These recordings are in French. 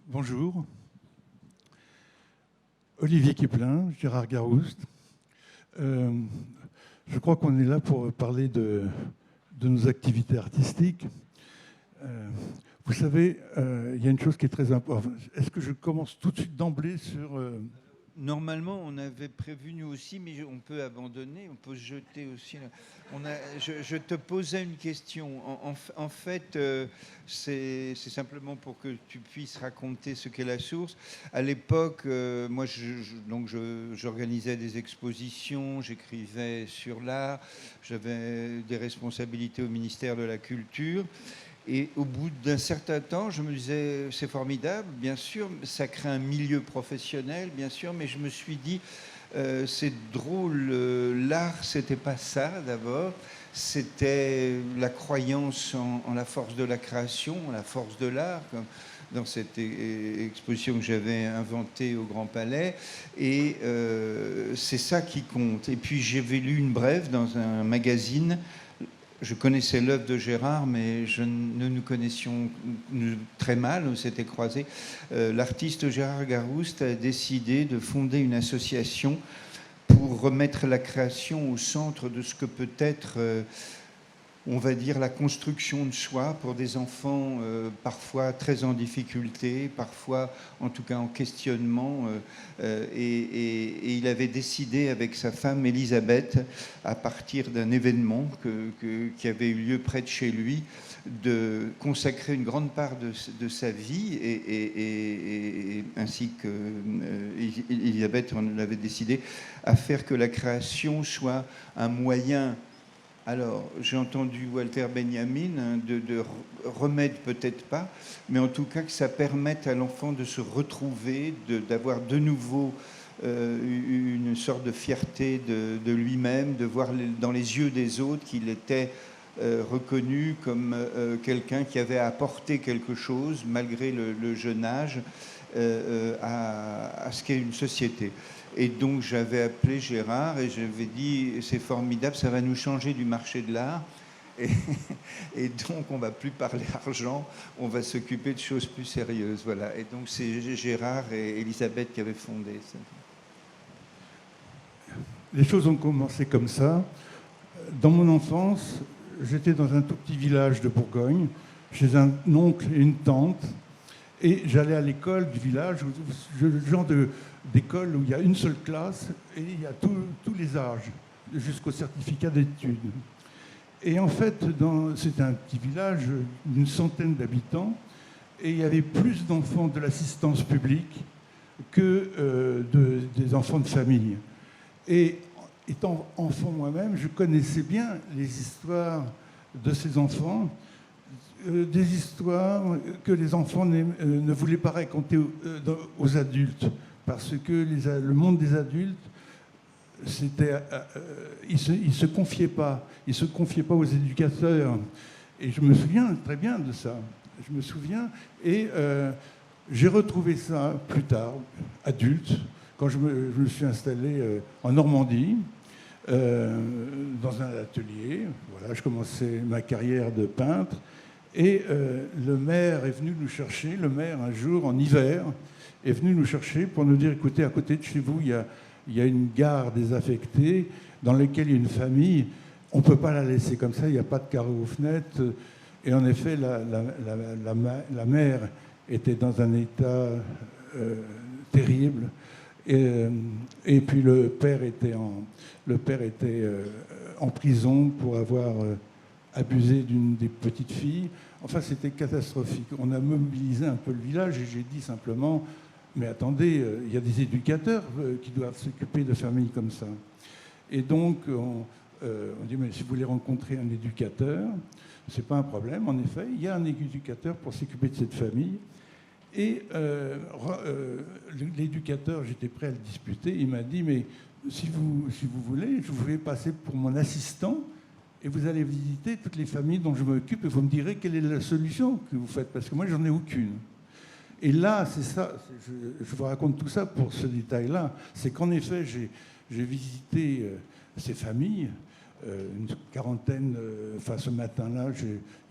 Bonjour. Olivier Keplin, Gérard Garouste. Je crois qu'on est là pour parler de nos activités artistiques. Vous savez, il y a une chose qui est très importante. Est-ce que je commence tout de suite d'emblée sur... Normalement, on avait prévu nous aussi, mais on peut abandonner, on peut se jeter aussi. Je te posais une question. En fait, c'est simplement pour que tu puisses raconter ce qu'est la source. À l'époque, moi, j'organisais des expositions, j'écrivais sur l'art, j'avais des responsabilités au ministère de la Culture. Et au bout d'un certain temps, je me disais, c'est formidable, bien sûr, ça crée un milieu professionnel, bien sûr, mais je me suis dit, c'est drôle, l'art, c'était pas ça d'abord, c'était la croyance en la force de la création, la force de l'art, comme dans cette exposition que j'avais inventée au Grand Palais, et c'est ça qui compte. Et puis j'avais lu une brève dans un magazine. Je connaissais l'œuvre de Gérard, mais nous nous connaissions très mal, on s'était croisés. L'artiste Gérard Garouste a décidé de fonder une association pour remettre la création au centre de ce que peut être, on va dire, la construction de soi pour des enfants parfois très en difficulté, parfois en tout cas en questionnement. Et il avait décidé avec sa femme Elisabeth, à partir d'un événement qui avait eu lieu près de chez lui, de consacrer une grande part de sa vie, et ainsi que Elisabeth en avait décidé, à faire que la création soit un moyen. Alors, j'ai entendu Walter Benjamin, de remède peut-être pas, mais en tout cas que ça permette à l'enfant de se retrouver, d'avoir de nouveau une sorte de fierté de lui-même, de voir dans les yeux des autres qu'il était reconnu comme quelqu'un qui avait apporté quelque chose, malgré le jeune âge, à ce qu'est une société. Et donc j'avais appelé Gérard et j'avais dit c'est formidable, ça va nous changer du marché de l'art. Et donc on ne va plus parler argent, on va s'occuper de choses plus sérieuses. Voilà. Et donc c'est Gérard et Elisabeth qui avaient fondé ça. Les choses ont commencé comme ça. Dans mon enfance, j'étais dans un tout petit village de Bourgogne, chez un oncle et une tante. Et j'allais à l'école du village, le genre d'école où il y a une seule classe et il y a tous les âges, jusqu'au certificat d'études. Et en fait, c'était un petit village d'une centaine d'habitants et il y avait plus d'enfants de l'assistance publique que des enfants de famille. Et étant enfant moi-même, je connaissais bien les histoires de ces enfants, des histoires que les enfants ne voulaient pas raconter aux adultes, parce que le monde des adultes, ils se confiaient pas aux éducateurs. Et je me souviens très bien de ça. Je me souviens, et j'ai retrouvé ça plus tard, adulte, quand je me suis installé en Normandie, dans un atelier. Voilà, je commençais ma carrière de peintre. Et le maire est venu nous chercher, un jour, en hiver, est venu nous chercher pour nous dire, écoutez, à côté de chez vous, il y a une gare désaffectée dans laquelle il y a une famille, on ne peut pas la laisser comme ça, il n'y a pas de carreaux aux fenêtres. Et en effet, la mère était dans un état terrible. Et puis le père était en prison pour avoir abusé d'une des petites filles. Enfin, c'était catastrophique. On a mobilisé un peu le village et j'ai dit simplement, mais attendez, il y a des éducateurs qui doivent s'occuper de familles comme ça. Et donc, on dit, mais si vous voulez rencontrer un éducateur, c'est pas un problème. En effet, il y a un éducateur pour s'occuper de cette famille. Et l'éducateur, j'étais prêt à le disputer, il m'a dit, mais si vous voulez, je vous fais passer pour mon assistant et vous allez visiter toutes les familles dont je m'occupe et vous me direz quelle est la solution que vous faites, parce que moi, j'en ai aucune. Et là, c'est ça, je vous raconte tout ça pour ce détail-là, c'est qu'en effet, j'ai visité ces familles, une quarantaine, ce matin-là,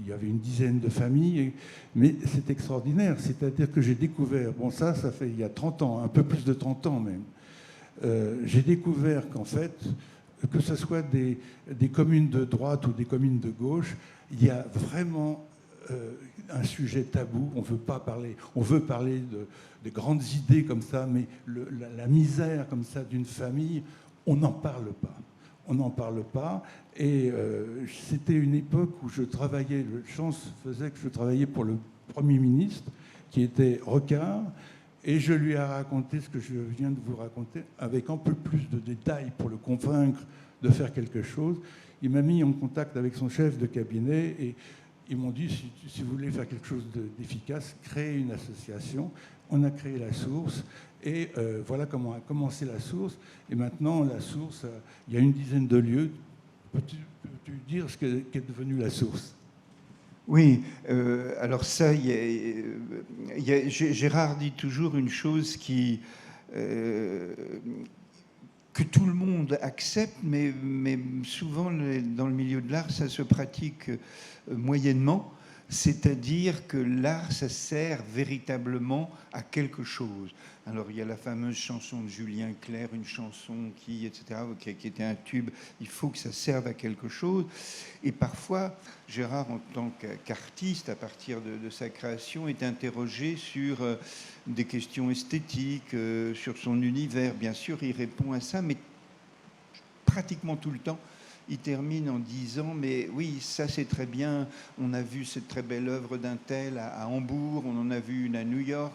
il y avait une dizaine de familles, mais c'est extraordinaire, c'est-à-dire que j'ai découvert, ça fait il y a 30 ans, un peu plus de 30 ans même, j'ai découvert qu'en fait, que ce soit des communes de droite ou des communes de gauche, il y a vraiment un sujet tabou. On veut parler de grandes idées comme ça, mais la misère comme ça d'une famille, on n'en parle pas. On n'en parle pas. Et c'était une époque où je travaillais, la chance faisait que je travaillais pour le Premier ministre, qui était Rocard, et je lui ai raconté ce que je viens de vous raconter, avec un peu plus de détails pour le convaincre de faire quelque chose. Il m'a mis en contact avec son chef de cabinet et ils m'ont dit, si vous voulez faire quelque chose d'efficace, créez une association. On a créé La Source et voilà comment a commencé La Source. Et maintenant, La Source, il y a une dizaine de lieux. Peux-tu dire ce qu'est devenu La Source ? Oui, alors ça, Gérard dit toujours une chose que tout le monde accepte, mais souvent dans le milieu de l'art, ça se pratique moyennement. C'est-à-dire que l'art, ça sert véritablement à quelque chose. Alors, il y a la fameuse chanson de Julien Clerc, une chanson etc., qui était un tube. Il faut que ça serve à quelque chose. Et parfois, Gérard, en tant qu'artiste, à partir de sa création, est interrogé sur des questions esthétiques, sur son univers. Bien sûr, il répond à ça, mais pratiquement tout le temps, il termine en disant « Mais oui, ça c'est très bien, on a vu cette très belle œuvre d'un tel à Hambourg, on en a vu une à New York,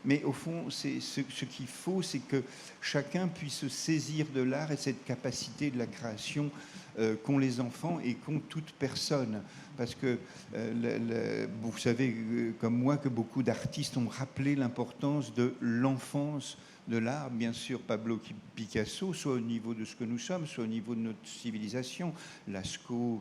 mais au fond, ce qu'il faut, c'est que chacun puisse se saisir de l'art et cette capacité de la création qu'ont les enfants et qu'ont toute personne. » Parce que vous savez, comme moi, que beaucoup d'artistes ont rappelé l'importance de l'enfance de l'art, bien sûr Pablo Picasso, soit au niveau de ce que nous sommes, soit au niveau de notre civilisation. Lascaux,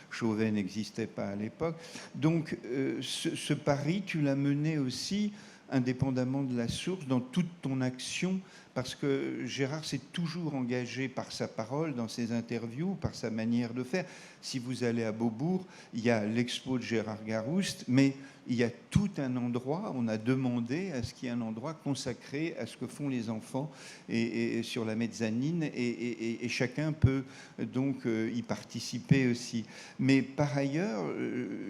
Chauvet n'existait pas à l'époque. Donc ce pari, tu l'as mené aussi, indépendamment de La Source, dans toute ton action, parce que Gérard s'est toujours engagé par sa parole, dans ses interviews, par sa manière de faire. Si vous allez à Beaubourg, il y a l'expo de Gérard Garouste, mais il y a tout un endroit, on a demandé à ce qu'il y ait un endroit consacré à ce que font les enfants et sur la mezzanine, et chacun peut donc y participer aussi. Mais par ailleurs,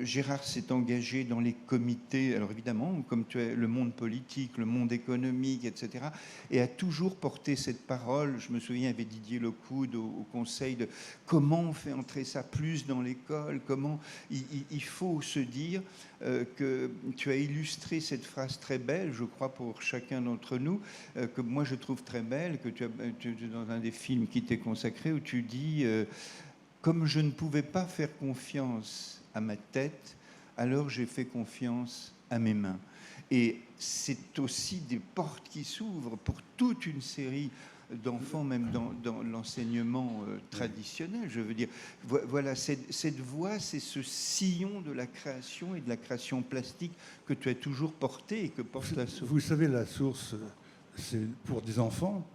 Gérard s'est engagé dans les comités, alors évidemment, comme tu es, le monde politique, le monde économique, etc., et a toujours porté cette parole. Je me souviens, il y avait Didier Lecoude au conseil de comment on fait entrer ça plus dans l'école, comment il faut se dire que tu as illustré cette phrase très belle, je crois, pour chacun d'entre nous, que moi je trouve très belle, que tu dans un des films qui t'est consacré, où tu dis comme je ne pouvais pas faire confiance à ma tête, alors j'ai fait confiance à mes mains. Et c'est aussi des portes qui s'ouvrent pour toute une série d'enfants, même dans l'enseignement traditionnel. Je veux dire, voilà, cette voie, c'est ce sillon de la création et de la création plastique que tu as toujours porté et que porte La Source. Vous savez, La Source, c'est pour des enfants,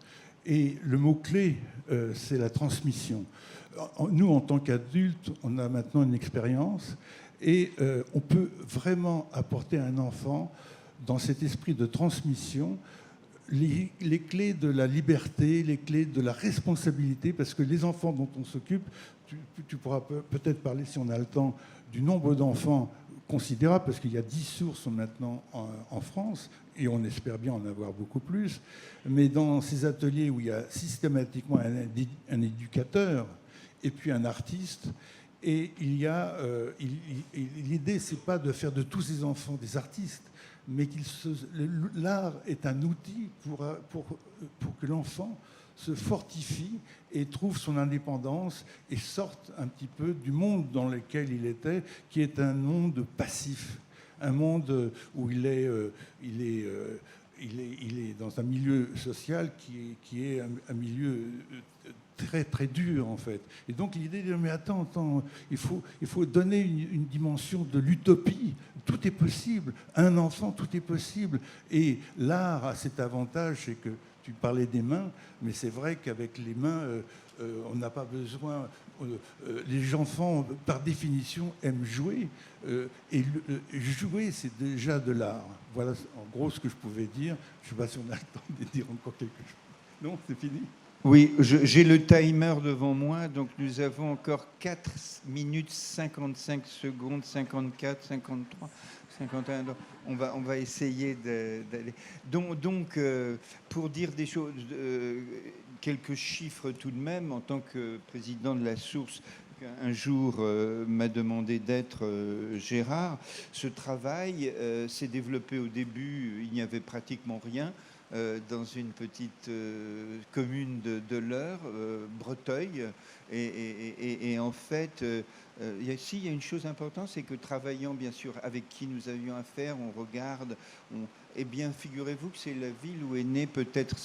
et le mot-clé, c'est la transmission. Nous, en tant qu'adultes, on a maintenant une expérience, et on peut vraiment apporter à un enfant, dans cet esprit de transmission, les clés de la liberté, les clés de la responsabilité, parce que les enfants dont on s'occupe, tu pourras peut-être parler, si on a le temps, du nombre d'enfants considérable, parce qu'il y a 10 sources maintenant en France, et on espère bien en avoir beaucoup plus. Mais dans ces ateliers où il y a systématiquement un éducateur et puis un artiste, et l'idée, c'est pas de faire de tous ces enfants des artistes, mais l'art est un outil pour que l'enfant se fortifie et trouve son indépendance et sorte un petit peu du monde dans lequel il était, qui est un monde passif, un monde où il est dans un milieu social qui est un milieu très très dur en fait. Et donc l'idée de dire mais attends, il faut donner une dimension de l'utopie. Tout est possible. Un enfant, tout est possible. Et l'art a cet avantage, c'est que tu parlais des mains, mais c'est vrai qu'avec les mains, on n'a pas besoin. les enfants, par définition, aiment jouer. Et jouer, c'est déjà de l'art. Voilà en gros ce que je pouvais dire. Je ne sais pas si on a le temps de dire encore quelque chose. Non, c'est fini? Oui, j'ai le timer devant moi, donc nous avons encore 4 minutes 55 secondes, 54, 53, 51. Donc on va essayer d'aller. Donc, pour dire des choses, quelques chiffres tout de même, en tant que président de la Source, un jour m'a demandé d'être Gérard. Ce travail s'est développé au début, il n'y avait pratiquement rien. Dans une petite commune de l'Eure, Breteuil. Et en fait, il y a une chose importante, c'est que travaillant bien sûr avec qui nous avions affaire, on regarde, eh bien figurez-vous que c'est la ville où est né, peut-être,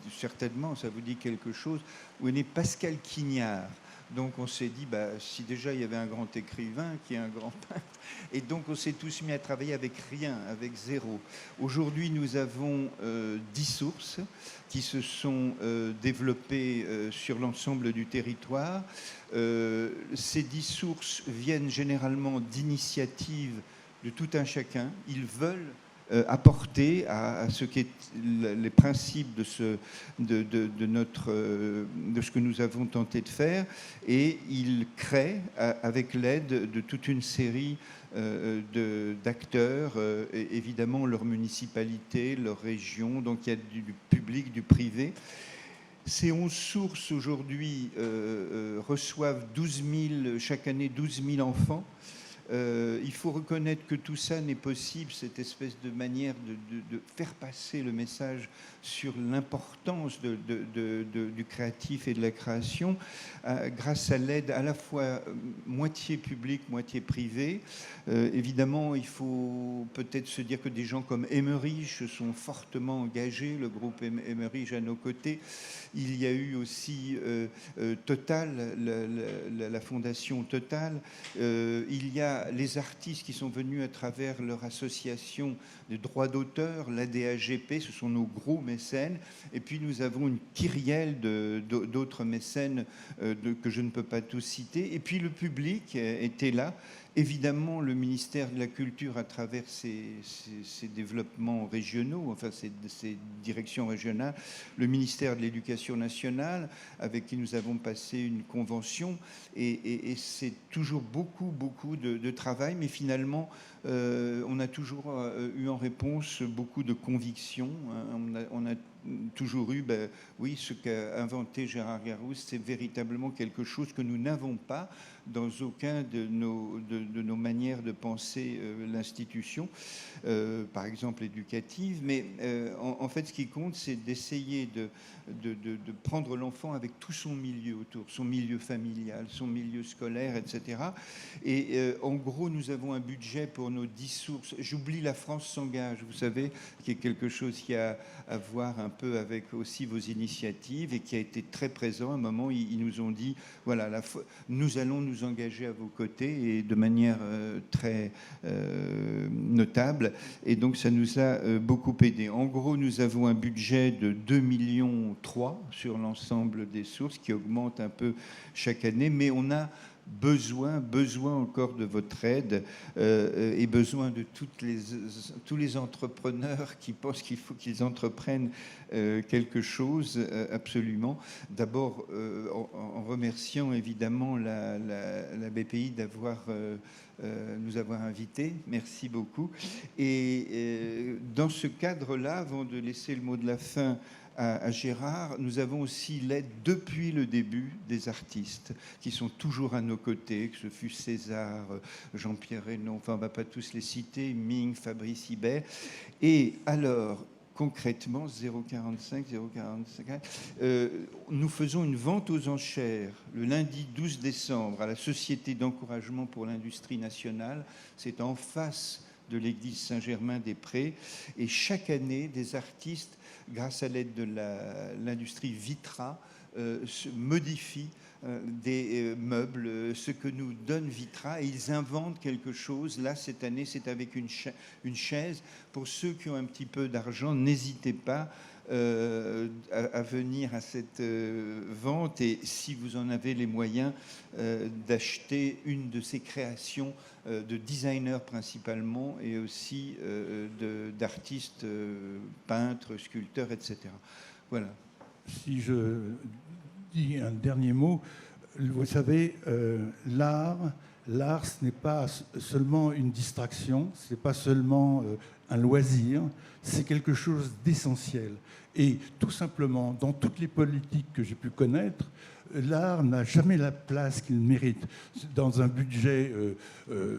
certainement, ça vous dit quelque chose, où est né Pascal Quignard. Donc on s'est dit, si déjà il y avait un grand écrivain qui est un grand peintre, et donc on s'est tous mis à travailler avec rien, avec zéro. Aujourd'hui, nous avons 10 sources qui se sont développées sur l'ensemble du territoire. Ces 10 sources viennent généralement d'initiatives de tout un chacun. Ils veulent apporter à ce qui est les principes de ce que nous avons tenté de faire, et ils créent avec l'aide de toute une série d'acteurs, évidemment leur municipalité, leur région, donc il y a du public, du privé. Ces 11 sources aujourd'hui reçoivent chaque année 12 000 enfants. Il faut reconnaître que tout ça n'est possible, cette espèce de manière de faire passer le message sur l'importance du créatif et de la création, grâce à l'aide à la fois moitié publique, moitié privée. Évidemment, il faut peut-être se dire que des gens comme Emmerich se sont fortement engagés, le groupe Emmerich à nos côtés. Il y a eu aussi Total, la fondation Total. Il y a les artistes qui sont venus à travers leur association de droits d'auteur, l'ADAGP, ce sont nos gros mécènes. Et puis nous avons une kyrielle d'autres mécènes que je ne peux pas tous citer. Et puis le public était là. Évidemment, le ministère de la Culture, à travers ses développements régionaux, enfin ses directions régionales, le ministère de l'Éducation nationale, avec qui nous avons passé une convention, et c'est toujours beaucoup de travail, mais finalement, on a toujours eu en réponse beaucoup de convictions. On a toujours eu, oui, ce qu'a inventé Gérard Garouste, c'est véritablement quelque chose que nous n'avons pas dans aucun de nos manières de penser l'institution, par exemple éducative. Mais en fait, ce qui compte, c'est d'essayer de prendre l'enfant avec tout son milieu autour, son milieu familial, son milieu scolaire, etc. Et en gros, nous avons un budget pour nos 10 sources. J'oublie La France s'engage, vous savez, qui est quelque chose qui a à voir un peu avec aussi vos initiatives et qui a été très présent. À un moment, ils nous ont dit, voilà, nous allons nous engager à vos côtés, et de manière très notable. Et donc, ça nous a beaucoup aidé. En gros, nous avons un budget de 2,3 millions sur l'ensemble des sources, qui augmente un peu chaque année, mais on a besoin encore de votre aide et besoin de tous les entrepreneurs qui pensent qu'il faut qu'ils entreprennent quelque chose, absolument. D'abord, en remerciant évidemment la BPI d'avoir nous avoir invités. Merci beaucoup. Et dans ce cadre-là, avant de laisser le mot de la fin à Gérard, nous avons aussi l'aide depuis le début des artistes qui sont toujours à nos côtés, que ce fût César, Jean-Pierre Reynaud, enfin on ne va pas tous les citer, Ming, Fabrice Hibert. Et alors, concrètement, 0,45, nous faisons une vente aux enchères le lundi 12 décembre à la Société d'encouragement pour l'industrie nationale. C'est en face de l'église Saint-Germain-des-Prés. Et chaque année, des artistes, grâce à l'aide de l'industrie Vitra, modifient des meubles, ce que nous donne Vitra, et ils inventent quelque chose. Là, cette année, c'est avec une chaise. Pour ceux qui ont un petit peu d'argent, n'hésitez pas à venir à cette vente, et si vous en avez les moyens, d'acheter une de ces créations de designers principalement, et aussi d'artistes, peintres, sculpteurs, etc. Voilà. Si je dis un dernier mot, vous savez, l'art, ce n'est pas seulement une distraction, ce n'est pas seulement un loisir, c'est quelque chose d'essentiel. Et tout simplement, dans toutes les politiques que j'ai pu connaître, l'art n'a jamais la place qu'il mérite. Dans un budget,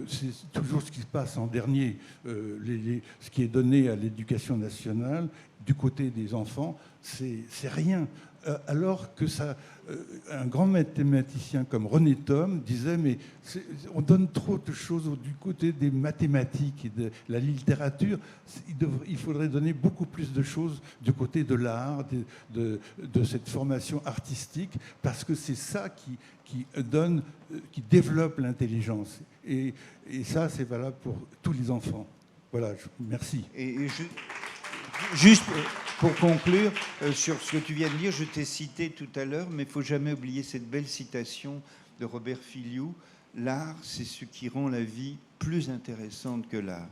c'est toujours ce qui se passe en dernier, ce qui est donné à l'éducation nationale, du côté des enfants, c'est rien. Alors que un grand mathématicien comme René Thom disait, mais on donne trop de choses du côté des mathématiques et de la littérature. Il faudrait donner beaucoup plus de choses du côté de l'art, de cette formation artistique, parce que c'est ça qui développe l'intelligence. Et ça, c'est valable pour tous les enfants. Voilà, merci. Juste pour conclure sur ce que tu viens de dire, je t'ai cité tout à l'heure, mais il ne faut jamais oublier cette belle citation de Robert Filiou: l'art, c'est ce qui rend la vie plus intéressante que l'art.